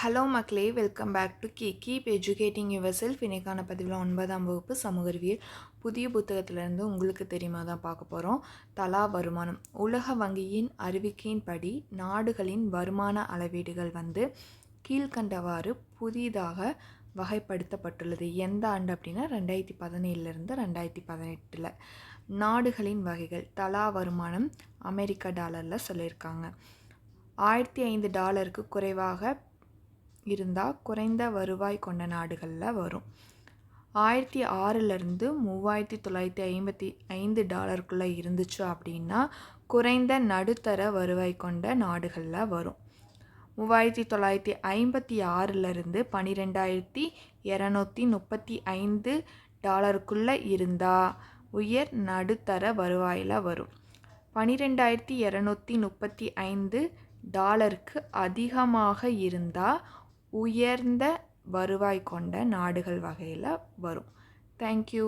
Hello மக்களே, welcome back to keep educating yourself. இன்றைக்கான பதிவில் 9ஆம் வகுப்பு சமூக அறிவியல் புதிய புத்தகத்திலேருந்து உங்களுக்கு தெரியுமா தான் பார்க்க போகிறோம். தலா வருமானம். உலக வங்கியின் அறிவிக்கையின்படி நாடுகளின் வருமான அளவீடுகள் கீழ்கண்டவாறு புதிதாக வகைப்படுத்தப்பட்டுள்ளது. எந்த ஆண்டு அப்படின்னா 2017 2018. நாடுகளின் வகைகள். தலா வருமானம் அமெரிக்க டாலரில் சொல்லியிருக்காங்க. $1005 குறைவாக இருந்தால் குறைந்த வருவாய் கொண்ட நாடுகளில் வரும். 1006 $3955 இருந்துச்சு அப்படின்னா குறைந்த நடுத்தர வருவாய் கொண்ட நாடுகளில் வரும். 3956 $12235 இருந்தால் உயர் நடுத்தர வருவாயில் வரும். $12235 அதிகமாக இருந்தால் உயர்ந்த வருவாய் கொண்ட நாடுகள் வகையில் வரும். தேங்க்யூ.